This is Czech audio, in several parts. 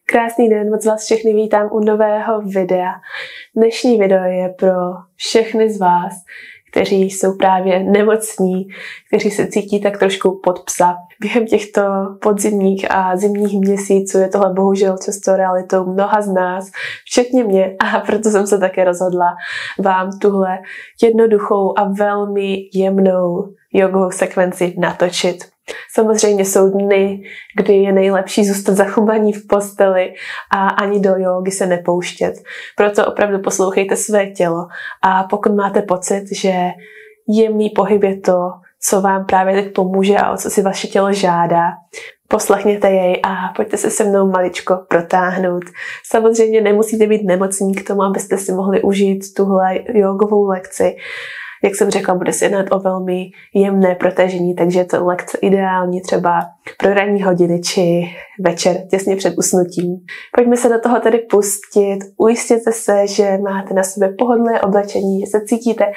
Krásný den, moc vás všechny vítám u nového videa. Dnešní video je pro všechny z vás, kteří jsou právě nemocní, kteří se cítí tak trošku pod psa. Během těchto podzimních a zimních měsíců je tohle bohužel často realitou mnoha z nás, včetně mě, a proto jsem se také rozhodla vám tuhle jednoduchou a velmi jemnou jogovou sekvenci natočit. Samozřejmě jsou dny, kdy je nejlepší zůstat zachumaní v posteli a ani do jógy se nepouštět. Proto opravdu poslouchejte své tělo a pokud máte pocit, že jemný pohyb je to, co vám právě teď pomůže a o co si vaše tělo žádá, poslechněte jej a pojďte se se mnou maličko protáhnout. Samozřejmě nemusíte být nemocní k tomu, abyste si mohli užít tuhle jogovou lekci. Jak jsem řekla, bude se jednat o velmi jemné protažení, takže je to lekce ideální třeba pro ranní hodiny či večer, těsně před usnutím. Pojďme se do toho tedy pustit. Ujistěte se, že máte na sobě pohodlné oblečení, že se cítíte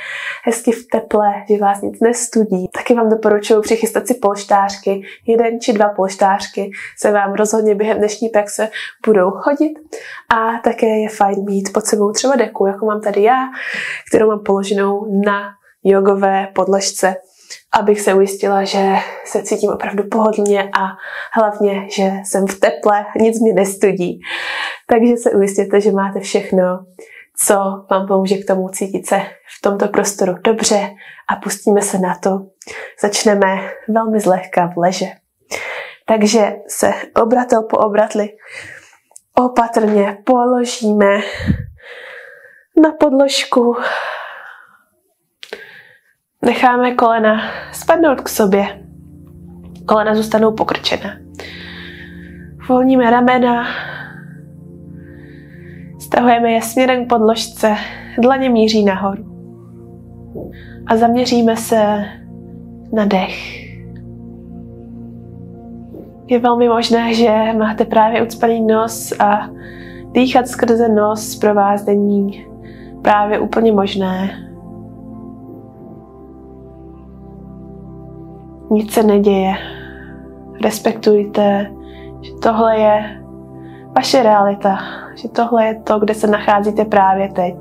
hezky v teple, že vás nic nestudí. Taky vám doporučuji přichystat si polštářky. 1 či 2 polštářky se vám rozhodně během dnešní praxe budou hodit. A také je fajn mít pod sebou třeba deku, jako mám tady já, kterou mám položenou na jogové podložce, abych se ujistila, že se cítím opravdu pohodlně a hlavně, že jsem v teple, nic mě nestudí. Takže se ujistěte, že máte všechno, co vám pomůže k tomu cítit se v tomto prostoru dobře a pustíme se na to. Začneme velmi zlehka v leže. Takže se obratel po obratli opatrně položíme na podložku. Necháme kolena spadnout k sobě. Kolena zůstanou pokrčená. Volníme ramena. Stahujeme je směrem k podložce. Dlaně míří nahoru. A zaměříme se na dech. Je velmi možné, že máte právě ucpaný nos a dýchat skrze nos pro vás není právě úplně možné. Nic se neděje. Respektujte, že tohle je vaše realita, že tohle je to, kde se nacházíte právě teď.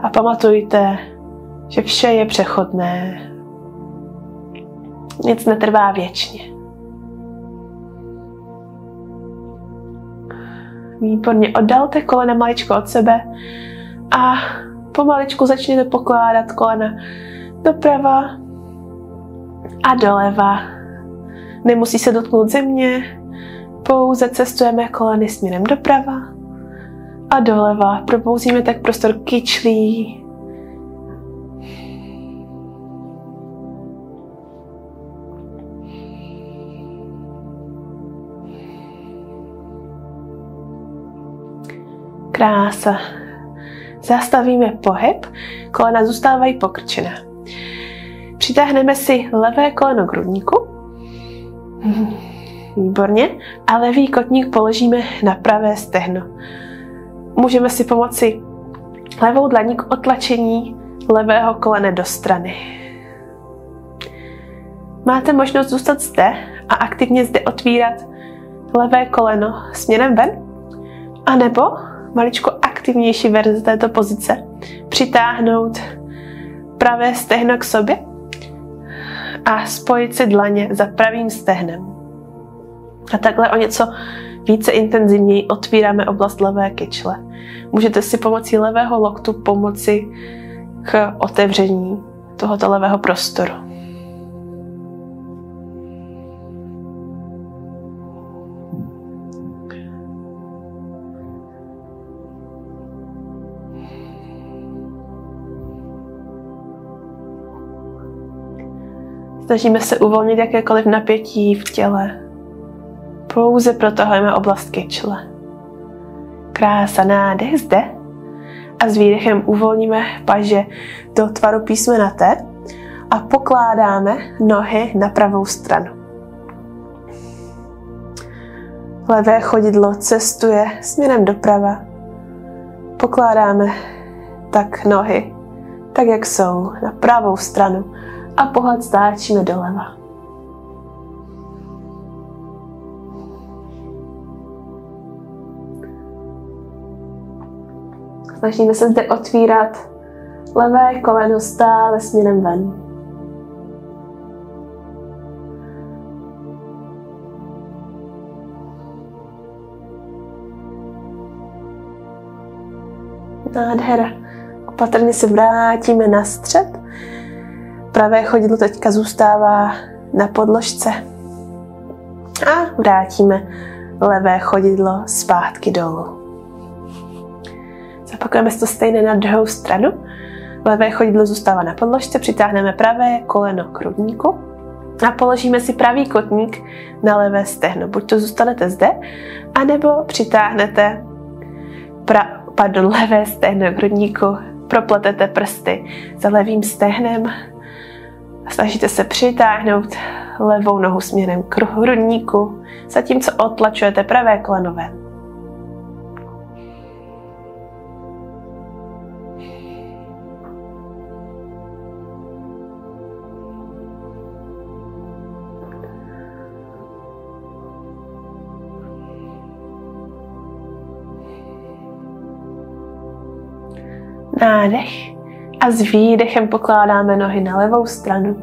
A pamatujte, že vše je přechodné. Nic netrvá věčně. Výborně, oddalte kolena maličko od sebe a pomaličku začněte pokládat kolena doprava a doleva. Nemusí se dotknout země, pouze cestujeme koleny směrem doprava a doleva. Probouzíme tak prostor kyčlí. Krása. Zastavíme pohyb, kolena zůstávají pokrčená. Přitáhneme si levé koleno k hrudníku. Výborně. A levý kotník položíme na pravé stehno. Můžeme si pomoci levou dlaní k otlačení levého kolene do strany. Máte možnost zůstat zde a aktivně zde otvírat levé koleno směrem ven. A nebo maličko aktivnější verze této pozice. Přitáhnout pravé stehno k sobě a spojit si dlaně za pravým stehnem. A takhle o něco více intenzivněji otvíráme oblast levé kyčle. Můžete si pomocí levého loktu pomoci k otevření tohoto levého prostoru. Snažíme se uvolnit jakékoliv napětí v těle. Pouze protahujeme oblast kyčle. Krása, nádech zde. A s výdechem uvolníme paže do tvaru písmena T a pokládáme nohy na pravou stranu. Levé chodidlo cestuje směrem doprava. pokládáme tak nohy, tak jak jsou, na pravou stranu a pohled stáčíme doleva. Snažíme se zde otvírat levé koleno stále směrem ven. Nádhera. Opatrně se vrátíme na střed. Pravé chodidlo teďka zůstává na podložce. A vrátíme levé chodidlo zpátky dolů. Zapakujeme to stejné na druhou stranu. Levé chodidlo zůstává na podložce, přitáhneme pravé koleno k hrudníku a položíme si pravý kotník na levé stehno. Buď to zůstanete zde, anebo přitáhnete levé stehno k hrudníku, propletete prsty za levým stehnem a snažíte se přitáhnout levou nohu směrem k hrudníku, zatímco otlačujete pravé koleno ven. Nádech a s výdechem pokládáme nohy na levou stranu.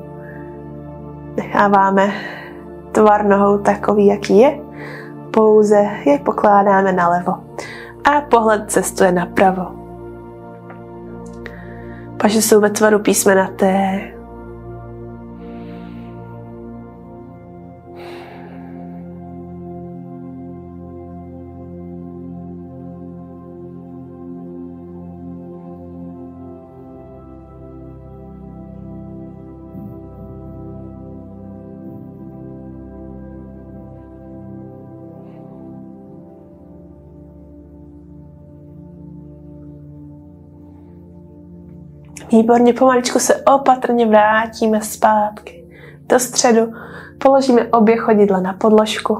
Necháváme tvar nohou takový, jaký je, pouze je pokládáme na levo a pohled cestuje napravo. Paže jsou ve tvaru písmena T. Výborně, pomaličku se opatrně vrátíme zpátky do středu. Položíme obě chodidla na podložku.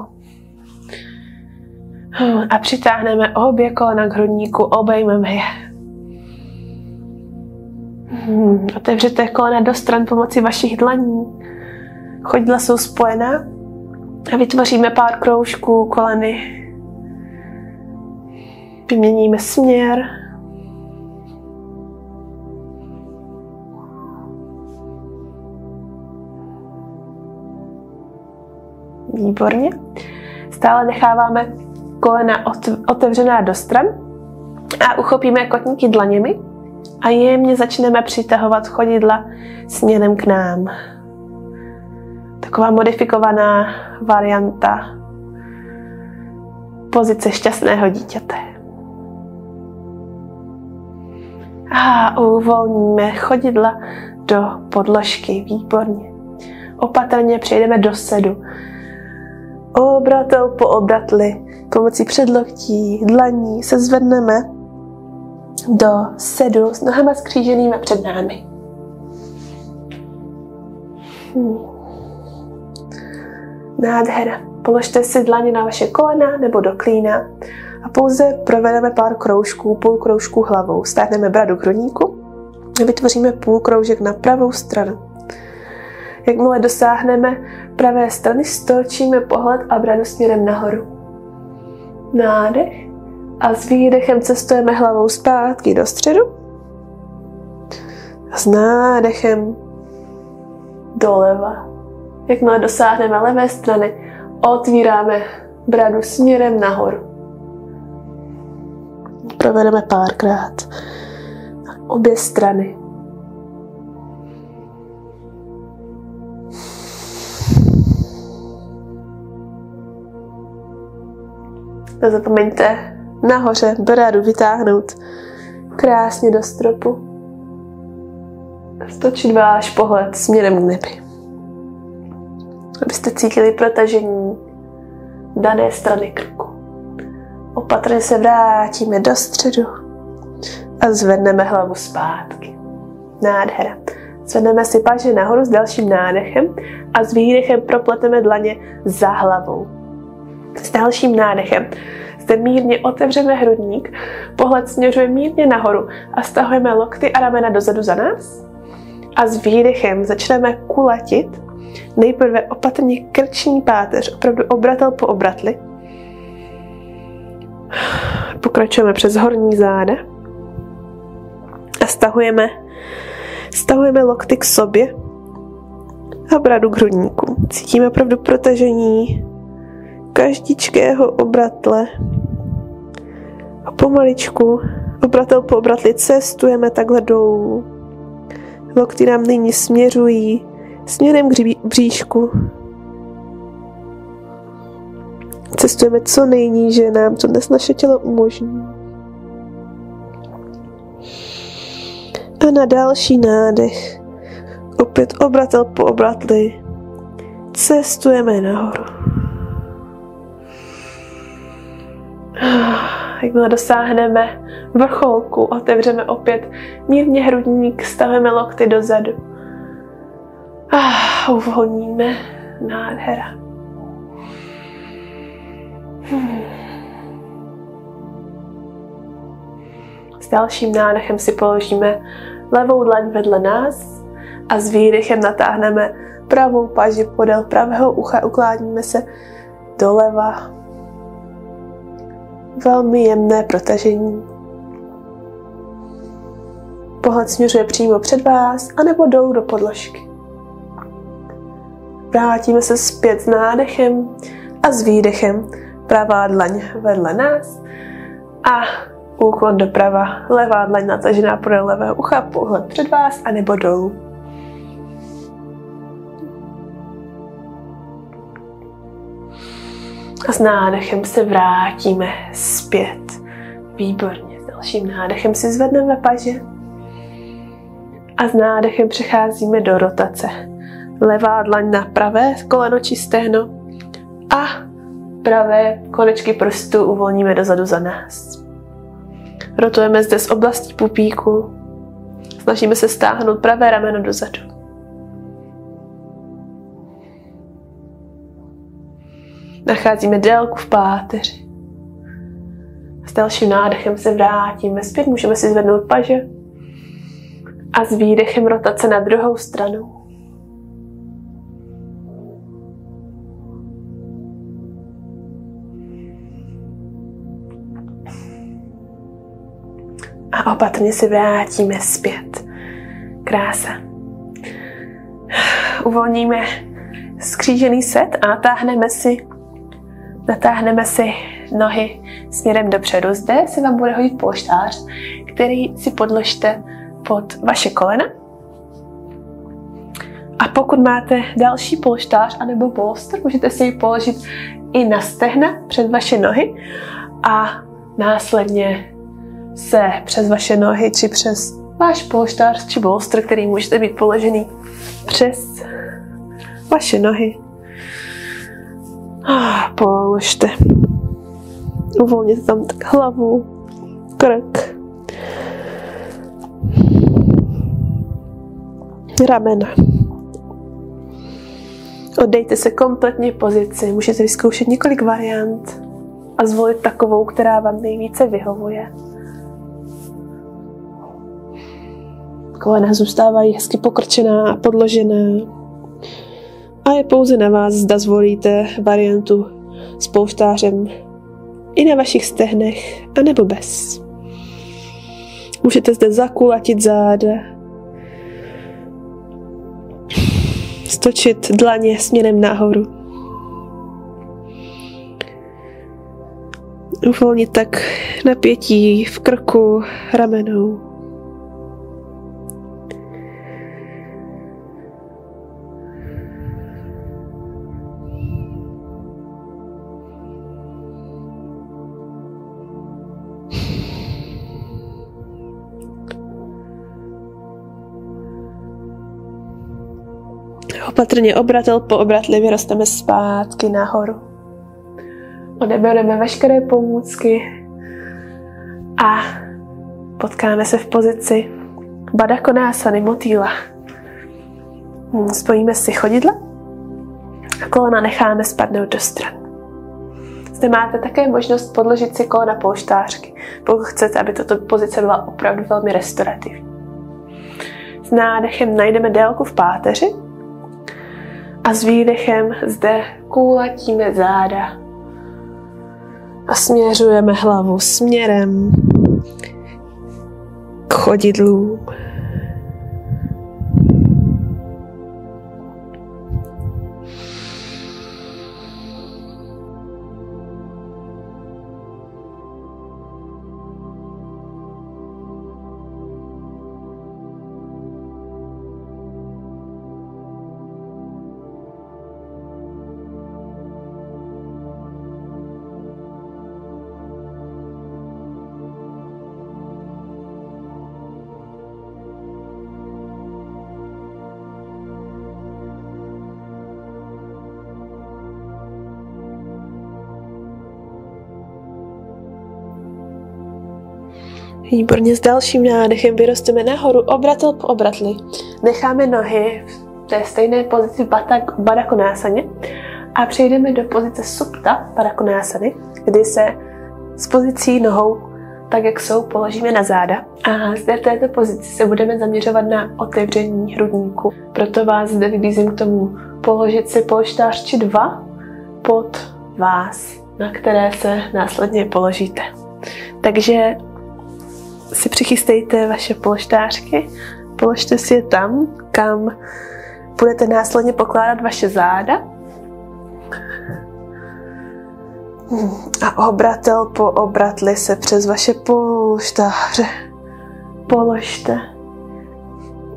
A přitáhneme obě kolena k hrudníku, obejmeme je. Otevřete kolena do stran pomocí vašich dlaní. Chodidla jsou spojená a vytvoříme pár kroužků koleny. Vyměníme směr. Výborně. Stále necháváme kolena otevřená do stran a uchopíme kotníky dlaněmi a jemně začneme přitahovat chodidla směrem k nám. Taková modifikovaná varianta pozice šťastného dítěte. A uvolníme chodidla do podložky. Výborně. Opatrně přejdeme do sedu. Obratel po obratli, pomocí předloktí, dlaní se zvedneme do sedu s nohama skříženými před námi. Nádhera. Položte si dlaně na vaše kolena nebo do klína a pouze provedeme pár kroužků, půl kroužků hlavou. Stáhneme bradu k hrudníku a vytvoříme půl kroužek na pravou stranu. Jakmile dosáhneme pravé strany, stočíme pohled a bradu směrem nahoru. Nádech a s výdechem cestujeme hlavou zpátky do středu. A s nádechem doleva. Jakmile dosáhneme levé strany, otvíráme bradu směrem nahoru. Provedeme párkrát obě strany. Nezapomeňte nahoře bradu vytáhnout krásně do stropu. Stočit váš pohled směrem k nebi. Abyste cítili protažení dané strany krku. Opatrně se vrátíme do středu a zvedneme hlavu zpátky. Nádhera. Zvedneme si paže nahoru s dalším nádechem a s výdechem propleteme dlaně za hlavou. S dalším nádechem zde mírně otevřeme hrudník, pohled směřuje mírně nahoru a stahujeme lokty a ramena dozadu za nás. A s výdechem začneme kulatit. Nejprve opatrně krční páteř, opravdu obratel po obratli. Pokračujeme přes horní záda a stahujeme lokty k sobě a bradu k hrudníku. Cítíme opravdu protažení každičkého obratle a pomaličku, obratel po obratli, cestujeme takhle dolů. Lokty nám nyní směřují směrem k bříšku. Cestujeme co nejníže nám, co dnes naše tělo umožní. A na další nádech opět obratel po obratli cestujeme nahoru. Jakmile dosáhneme vrcholku, otevřeme opět mírně hrudník, stavíme lokty dozadu. Uvolníme. Nádhera. S dalším nádechem si položíme levou dlaň vedle nás a s výdechem natáhneme pravou paži podél pravého ucha, ukláníme se doleva. Velmi jemné protažení. Pohled směřuje přímo před vás anebo dolů do podložky. Vrátíme se zpět s nádechem a s výdechem. Pravá dlaň vedle nás a úklon doprava. Levá dlaň natažená podél levého ucha, pohled před vás anebo dolů. A s nádechem se vrátíme zpět. Výborně. S dalším nádechem si zvedneme paže. A s nádechem přecházíme do rotace. Levá dlaň na pravé koleno či stehno a pravé konečky prstů uvolníme dozadu za nás. Rotujeme zde z oblasti pupíku. Snažíme se stáhnout pravé rameno dozadu. Nacházíme délku v páteři. S dalším nádechem se vrátíme zpět, můžeme si zvednout paže a s výdechem rotace na druhou stranu. A opatrně se vrátíme zpět. Krása. Uvolníme skřížený set a natáhneme si nohy směrem dopředu. Zde se vám bude hodit polštář, který si podložte pod vaše kolena. A pokud máte další polštář anebo polster, můžete si ji položit i na stehna před vaše nohy a následně se přes vaše nohy či přes váš polštář či bolster, který můžete být položený přes vaše nohy, položte. Uvolněte tam tak hlavu, krk, ramena. Oddejte se kompletně pozici. Můžete vyzkoušet několik variant a zvolit takovou, která vám nejvíce vyhovuje. Kolena zůstávají hezky pokrčená a podložená. A je pouze na vás, zda zvolíte variantu s polštářem i na vašich stehnech, anebo bez. Můžete zde zakulatit záda, stočit dlaně směrem nahoru. Uvolnit tak napětí v krku, ramenou. Opatrně obratel po obratli vyrosteme zpátky nahoru. Odebereme veškeré pomůcky a potkáme se v pozici Baddha Konasany, motýla. Spojíme si chodidla a kolena necháme spadnout do stran. S Zde máte také možnost podložit si kolena polštářky, pokud chcete, aby tato pozice byla opravdu velmi restaurativní. S nádechem najdeme délku v páteři a s výdechem zde kulatíme záda a směřujeme hlavu směrem k chodidlům. Výborně, s dalším nádechem vyrosteme nahoru, obratel po obratli. Necháme nohy v té stejné pozici Baddha Konásaně a přejdeme do pozice Supta Baddha Konásany, kdy se s pozicí nohou, tak jak jsou, položíme na záda. A zde v této pozici se budeme zaměřovat na otevření hrudníku. Proto vás zde vybízím k tomu položit si polštář či dva pod vás, na které se následně položíte. Takže si přichystejte vaše polštářky, položte si je tam, kam budete následně pokládat vaše záda. A obratel po obratli se přes vaše polštáře položte.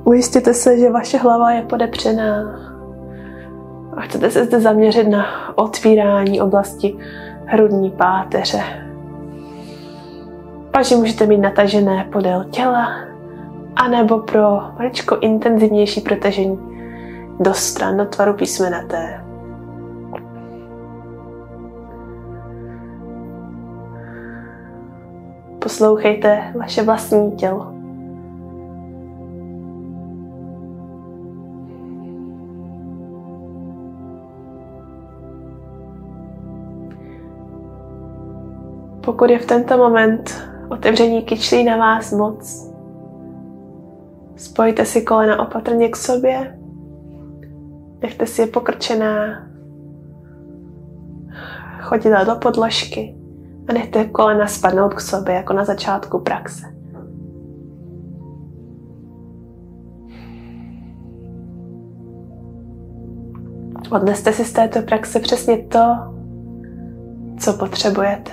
Ujistěte se, že vaše hlava je podepřená. A chcete se zde zaměřit na otvírání oblasti hrudní páteře. Paži můžete mít natažené podél těla, anebo pro maličko intenzivnější protažení do stran, do tvaru písmena T. Poslouchejte vaše vlastní tělo. Pokud je v tento moment otevření kyčlí na vás moc, spojte si kolena opatrně k sobě, nechte si je pokrčená, chodidla do podložky a nechte kolena spadnout k sobě, jako na začátku praxe. Odneste si z této praxe přesně to, co potřebujete.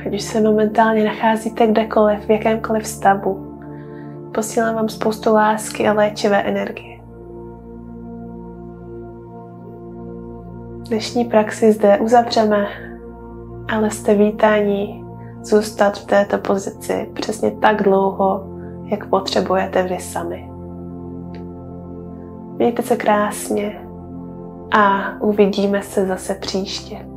Ať už se momentálně nacházíte kdekoliv, v jakémkoliv stavu, posílám vám spoustu lásky a léčivé energie. Dnešní praxi zde uzavřeme, ale jste vítáni zůstat v této pozici přesně tak dlouho, jak potřebujete vy sami. Mějte se krásně a uvidíme se zase příště.